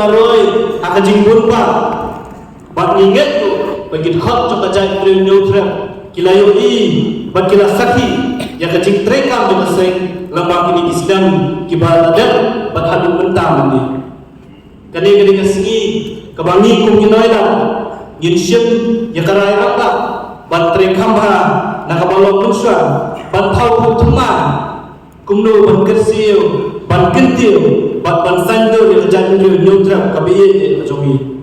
laroi akajing bunpa bat inget tu bagi khot cho kajai trim neutral kilayo i bat kila sakhi ya kajing trekam jo kaseng lambang ini Islam kibal adat bat hadu bentam ni kani kasingi kabangi kum kinoila yin shim ya karai raka ban trekam ha nakabalo puswa ban thau thuma kumno ban kersiu ban kentiu ban sando ya kajai neutral kabiye ajongi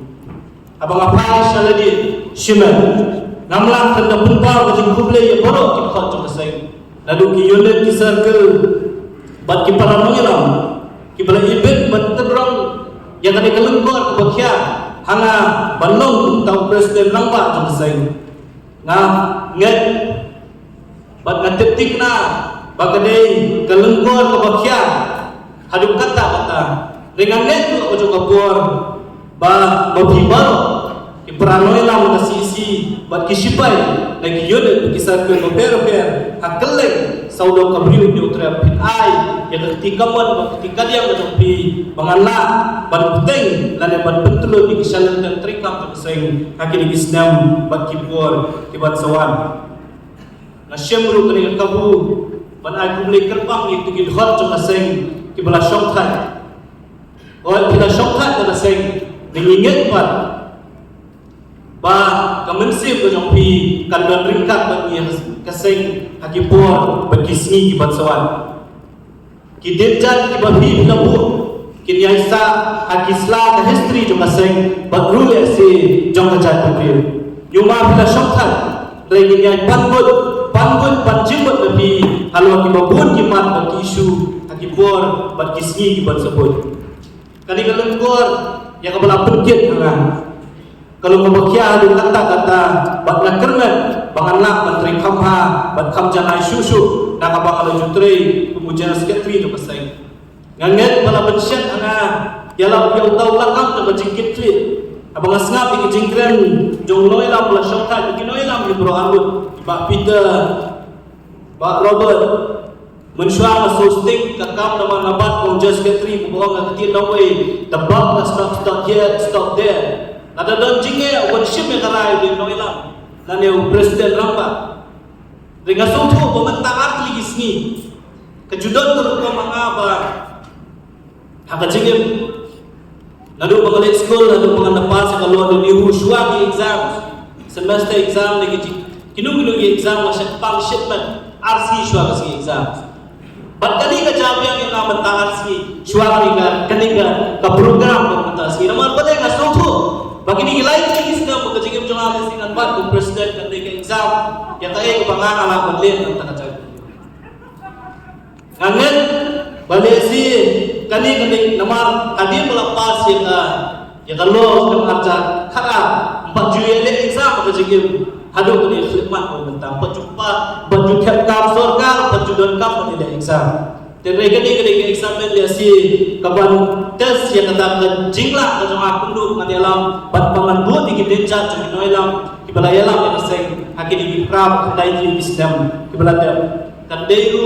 abang apa saladi shiman namlah tanda punpa kajing kuble ya borok ki khot jo kaseng lalu ki unit ki circle bat ki para mengelam ki bala ibet bat terang yang kami kelengkor kebakia hanga balong tau presiden langba jong seng nget bat ngatetik na bagade kelengkor kebakia haduk kata dengan net tu ojo kapur ba babibar ki pranoi lam kasisi bat kisipai lagi yode kisah ke ber hakeleng saudo kabriu neutra pit ai yang ketika mon ketika dia menjadi bangala ban puteng lan ban bentulo di kisalan dan trikam terseng kaki di Islam bat kibor kibat sawan na syemru kini kabu ban ai publik kerbang itu ki khot terseng kibala syokhat kibala syokhat terseng dinginget bat ba kamensip ko jong pi kandan ringkat bagi kaseng hakipor bagi singi kibat sawan kidenjan kibahi labu kinyaisa hakisla ka history jong kaseng badru si jong kajat pagriu yuma bila syokhat lagi nyai panbut panjimbut bagi halwa kibabun kimat bagi isu hakipor bagi singi kibat sebut kali kalengkor yang kabala pengkit hangan kalau membakia ada kata-kata batna kermet banganlah menteri kamha bat kamjanai susu nak abang kalau jutri pemujian sekretari tu pasai nganget bala bensyat ana yalah yang tahu lakam nak jingkit klit abang asngap iki jingkren jong noilam bala syaukat iki noilam di bro ambut bak Peter bak Robert mensyuang sosting kakam nama nabat pemujian sekretari pembuang ketin nawai tebak na stop here stop there ada dan jingnya worship yang karai di noilam dan yang presiden rampa dengan suatu pementang atli isni kejudan terluka mengapa hak jingnya lalu pengelit sekolah lalu pengen pas kalau ada niru syuagi exam semester exam lagi kinu exam masih pang shipment RC syuagi exam Batkali ka jawab yang nama taharsi syuagi kaniga ka program pemutasi nama pada yang suatu bagi ni lain lagi sedang bekerja berjalan dengan batu presiden dan mereka exam yang tak ada kebangan ala balik dan tak ada kangen balik si kani nama hadir melepas yang kalau dengan ajar kara 4 Juli ada exam bekerja haduk kini khidmat tentang berjumpa berjumpa kam surga berjudon kam pada exam dan mereka ni exam dia si kaban tes yang kata jinglah ke jemaah penduduk dengan dalam bat pangan buat di denjat jadi noilam kibala yalam yang seng haki di krab kedai di Islam kibala dia kan dulu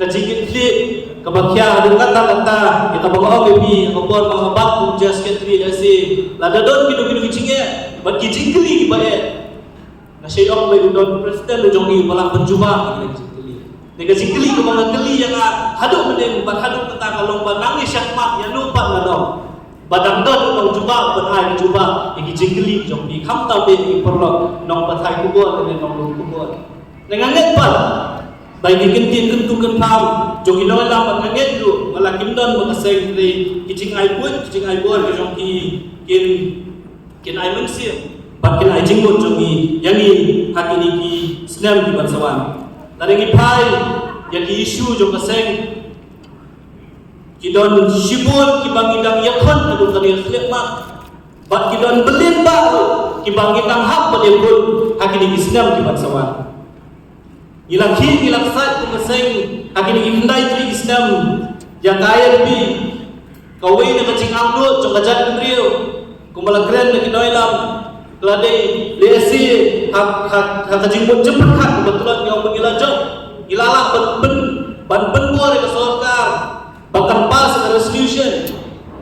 kejingit klik kebakia ada kata-kata kita bawa baby ngobor mengobat puja sekretari dasi lada don kinu kicingnya bat kicing keli bae na syai'ong bae don presiden jongi malah penjumpa Nega sikeli ke mga keli yang haduk mending haduk tentang kalau nangis syakmat yang lupa ngano badang don nong juba benai juba iki jingkeli jong di kham tau be perlo nong pathai kubur dan nong lu kubur dengan net pal bagi kentin kentu kentam jong ino lam nganget du mala kindon makaseng ri kicing ai buat ke jong kin ai mensia bat kin ai jingmut jong yang ni hakini ki Islam di bansawan taringi pai yang isu jong kaseng kidon shibul kibangidang yakon adu kali khidmat bat kidon belin ba kibangidang hak belibul hakini Islam di bansawan ilaki ilaksat kaseng hakini kendai tri Islam yang kaya lebih kawin na kacing amdo jong kajat kendriu kumbala keren na kinoilam Keladai lesi hak kajingmut jemput hak kebetulan yang mengilajak ilalah ban buar ke sorkar bahkan pas resolution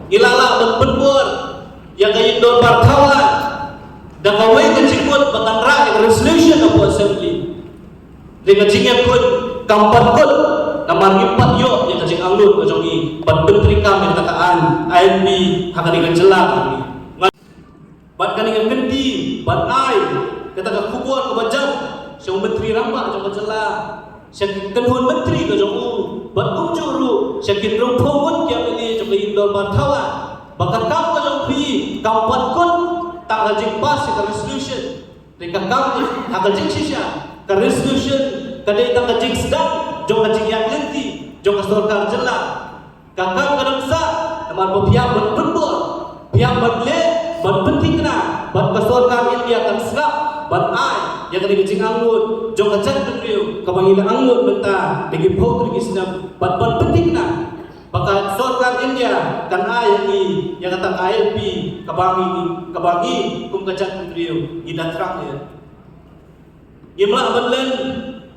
ilalah ban buar yang kayak Indor Bartawan dan kawai kecikut batang rakyat resolution of assembly dengan cingnya pun kampat pun nama ngimpat yo yang kecik anglut kejongi bat menteri kami katakan INP akan dengan jelak kami bat kan dengan genti bat ai kata kubur kebajak siang menteri rambak jong kejelak siang kenhun menteri kejongu bat umjuru siang rumpun yang ini jong Indor Bartawan bahkan kamu kejong pi kampat pun tak rajin pas ke resolution mereka kamu akan jing sisa ke resolution kadai tak rajin sedang jong rajin yang lenti jong kesorkan jelak kakak kadang sa teman pihak berbentur pihak berle berpenting kena ban kesorkan India akan serap ban ai yang kena jing anggut jong kecat beriu kebangilan anggut benta lagi pau lagi sedang ban penting kena bakal sorkan India kan ayat ni yang kata KLP kebangi kum kecat beriu ida terang dia gimana belen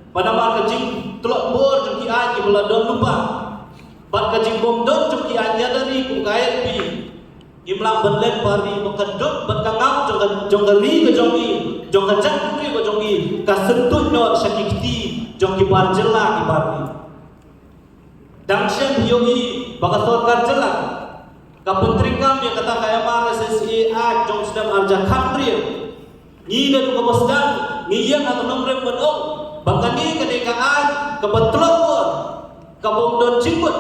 pada mar kecing telok bor jeki ai bela don lupa bat kecing bom don jeki ai dari kum KLP gimana belen pari bekedot bekangam jong geri ke jongi jong kecat beriu ke jongi kasentut no syakikti jong kibar jela kibari Dangshan yogi baka sorkar jelak kapentri kami yang kata kaya mara SSA jong sedang arja country ni dan kebosdan ni yang atau nomor benong baka ni kedekaan kebetulan pun kabong don cimbut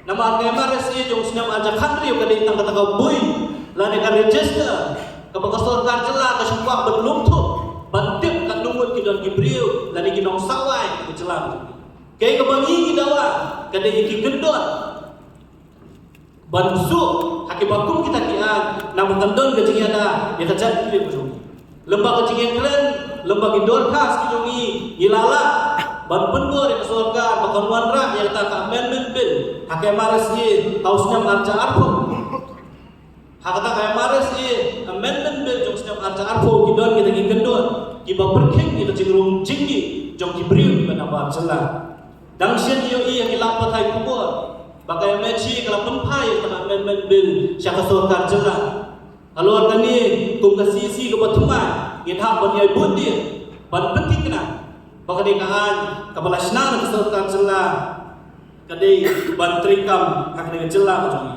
nama kaya mara SSA jong sedang arja country kedai tang kata kabui lani kan register kabaka sorkar jelak kesumpah belum tu bantip kan lumut kidon kibriu lani kinong sawai kejelang kaya kebangi kidawa kada iki gendon bansu hakibakum kita kian namun gendon kecing ada ya kejat dia berjungi lembah kecing keren lembah gidor khas kijungi ilala ban pendur yang kesorga bahkan wanra yang tak amendment bill hakai maras ye hausnya marca arpo hakata kaya maras ye amendment bill jong sedang marca arpo gidon kita gendon kiba berking kita cenderung jinggi jong kibriu benabar celah Dangshan yo iya kilapat hai kubur bagai meci kalau penpai kena amendment bill syaka sorkar jelas kalau organik kum kasisi ke berteman ngithap banyai bundi ban penting kena bagai dekaan kepala senang ke sorkar jelas kadai ban trikam hak dengan jelas kejongi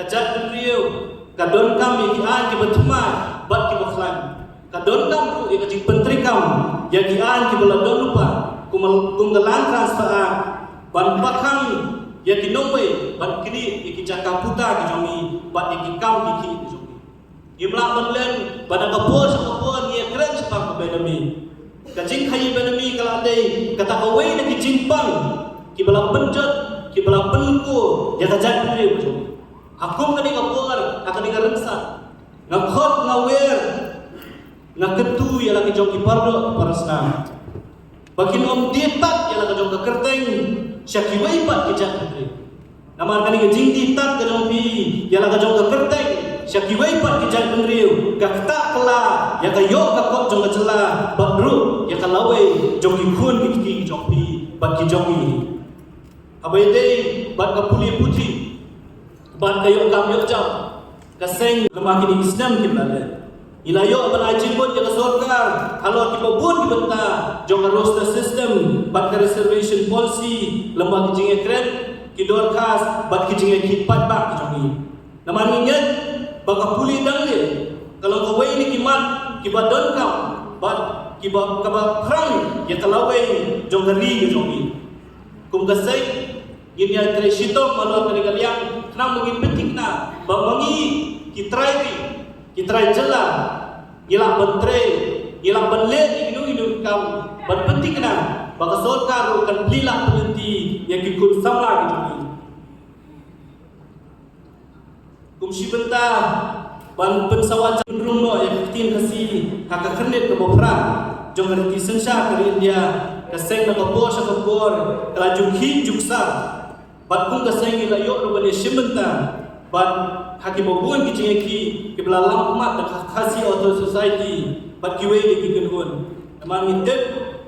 kajat beriu kadon kami kian ke berteman bat ke berklan kadon kam ku ke jing pentrikam ya kian ke beladon lupa kumgalan transfer ban bakang ya kinongwe ban kini iki jaka puta kijomi ban iki kam iki kijomi imla banlen ban kapor sapor ye keren sepang benami kajing khayi benami kala dei kata kawai na kijimpang kibala penjat kibala penku ya kajak beri kijomi hakum kani kapor akan digarengsa ngakhot ngawer ngaketu ya lagi joki pardo parasna Bakin om ditat ialah kejong kekerteng syaki waipat kejak negeri. Nama kani kejing ditat kejong pi ialah kejong kekerteng syaki waipat kejak negeri. Kakta kela ya kayo kakok jong kecela badru ya kalawe jong kikun kiki jong pi bad kijong ini. Abai dei bad kapuli putih bad kayo kam yo jam kaseng lemah kini Islam kiblale. Ilayo abang ajin pun jaga sorkar kalau kita buat di benta jong roster system bat reservation policy lembah kijing keren kidor khas bat kijing kipat bak kijongi nama ingat baka puli dangle kalau kau ini kimat kibat don kam bat kibat kabat perang ya kalau jong geri kijongi kum gasai ini ada sitong malu kalian kenang mungkin penting na bangi kitrai jelah ilang bentre ilang benle inu kam ban penting kena baka sorkar kan lila penenti yang ikut samla gitu kum sibenta ban pensawa cenderung no yang tin kasi haka kernet ke bopra jong ngerti sensha ke India kaseng na kabor sa kabor kala jukhin juksa bat kum kaseng ilayo ro bane sibenta ban hakimabuan kicingeki kiblalang umat dan khasi auto society bat kiwe di kikenhun teman ngintip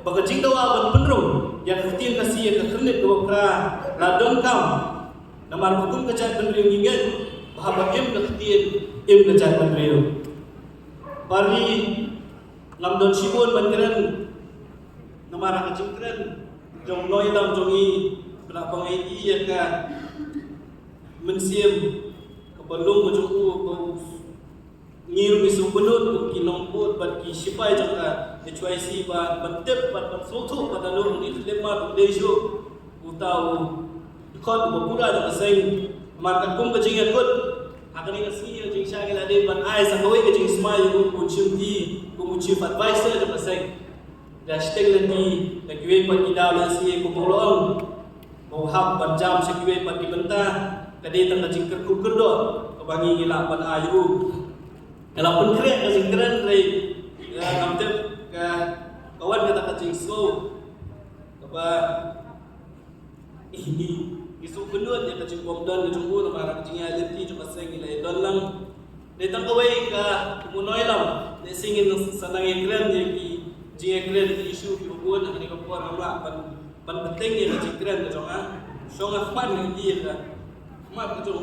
baka jingdawa ban penrung yang ketin kasih yang kernet ke bopra ladon kam namar hukum kejat penring ingat bahaba im ka tien im ka jat man reu pari lamdon sibon ban keren namara ka jingkren jong noi lam jong i bra bang i ya ka mensiem ka balung ko jong ko ngiru isu bunut ko kinong pot ban ki sipai jong ka HYC ba ban tep ban sotu ban alung ni lema de jo utau kon bo pura da seng man ka kum ka jinga kot akani ka si jing sha ke la de ban ai sa ko ke jing smile ko chimti ko chief advisor da seng da steng la ni da kwe pat ki daw la si ko bolong mo hab ban jam se kwe pat ki benta ka de tang jing ker ku ker do ka bangi ngila ban ayu kalau pun kre ka jing kren re ngam tep ka kawan kata ka jing so apa ini isu benut ya ka jing bom dan jing bu na ra jing ya leti jo paseng ila don lang de tang kawai ka munoi lam de singin sanang kren ye ki jing kren isu ki bu na ni ko por ra ban penting ye ka jing kren jo a so nga fan ni ka ma ka jo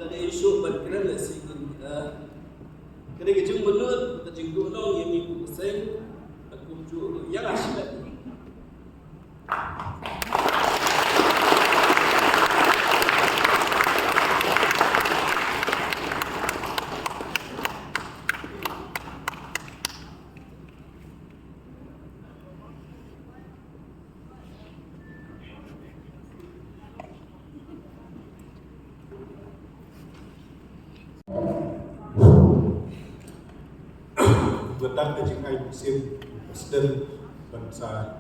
tadi isu ban keren la si kene ke jung benut ta jing do no yemi ku seng ta kum ju yang asila Betul ke jing ai musim presiden bangsa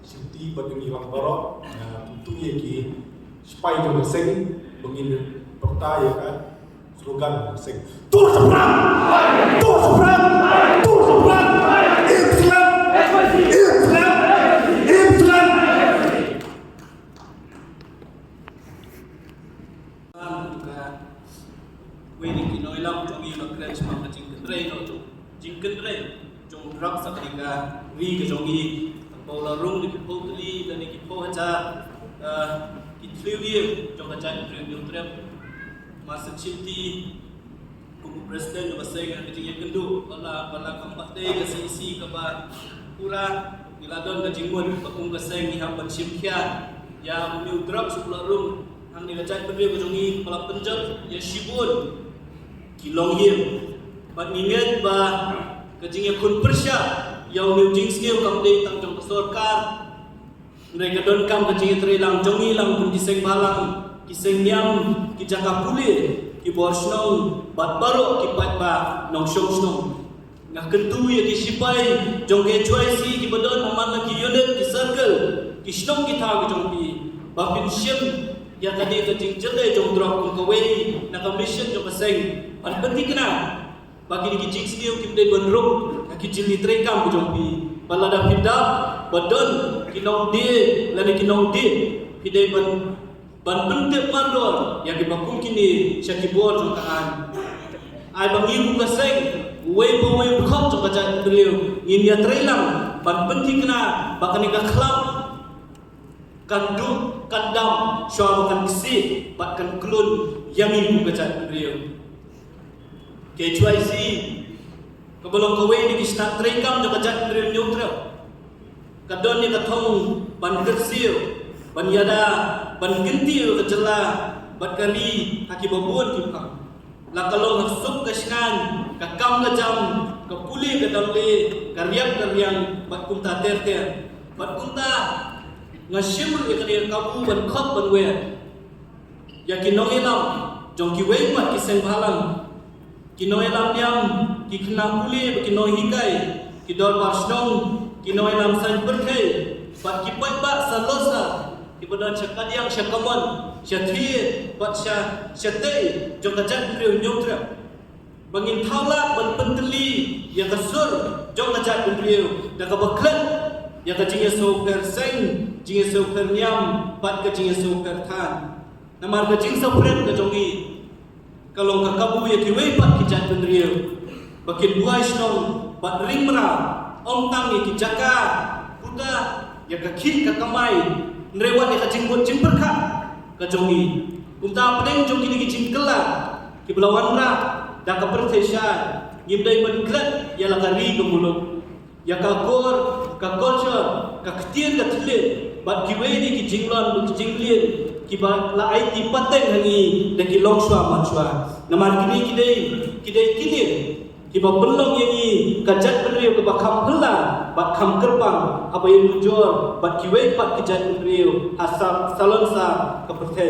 Siti pada hilang barok tentu ye ki supaya jo seng bengin perta ya kan slogan seng tur seberang tur seberang tur seberang Islam Islam Islam wedding kinoi lam jong yi no kren smang jing kren no jing kren jong rak sakrika wi ke jong yi tang la rung ni ko tli dan ni ko cha ki tliwi jong ka chan kren jong trem masa chimti ku presiden jo basai kan jing kendu bala kampak de ke si ka ba pura niladon ka jingmun pakum ka seng ni ham chim khia ya mu drop supla rung ang ni ka chan kren ko jong yi bala penjat ya shibun kilong yim bat ninget ba kajing kun persya yang new jing skill kam de tang jong sarkar mereka don kam kajing tre lang jongi lang kun diseng balang kiseng nyam ki jaka puli ki borsnong bat baro ki pat ba nong shong snong ngah kentu ye ki sipai jong ke choice ki badon maman ki unit ki circle ki snong ki tha ki jong pi ba pin shim ya kadi kajing jelde jong drop kun ka wei na ka mission jong paseng an penting kena bagi ni kijing skill kim de bonrum ki jili trekam ku jompi balada pinda badon kinong de lani kinong de pidai ban bente mandor ya ki bakum kini syakibor jokaan ai bangi ku kaseng wei bo wei khot jong kajan beliau in ya trelang ban penting kena bakani ka khlam kandu kandam syawab kan kisi bakkan klun yang ibu kajan beliau KHYC kebolong kowe ni kisna trekam jo kajat beliau neutral kadon ni kathong ban kersil ban yada ban gentil kejela bat kali haki babun kipang la kalong sup kasnan ka kam ka jam ka puli ka damle karyang bat kumta ter bat kumta ngashim ke kali kabu ban khot ban we yakin nong ilam jong ki we mat kiseng balang kinoi lam nyam ki khna puli ki noi hikai ki dor barsnong ki noi lam san berkai bat ki pat ba salosa ki bodan chakat yang chakamon chathi bat cha chate jong kajat beliau neutral bangin thaula ban penteli yang kasur jong kajat beliau da ka baklan ya ka jing so per seng jing so per nyam bat ka jing so per than namar ka jing so pret ka jongi kalong ka kabu ya ki wei pat ki jat penriu bakin buai snong bat ringmra om tang ya ki jaka puta ya ka khit ka kamai nrewat ya ka jing bot jing perkha ka jongi umta pedeng jongi ni ki jing kela ki belawan ra da ka pertesha ngimdai ban klat ya la ka ri ka muluk ya ka kor ka culture ka ktian ka thile bat ki wei ni ki jinglon ki jinglien ki ba la ai ti pateng hangi de ki long shwa man shwa namar kini kidai kini ki ba belong yangi ka jat beriu ka ba kham hela bat kham kerbang apa yang mujur bat ki wei pat ki jat beriu asam salon sa ka perthe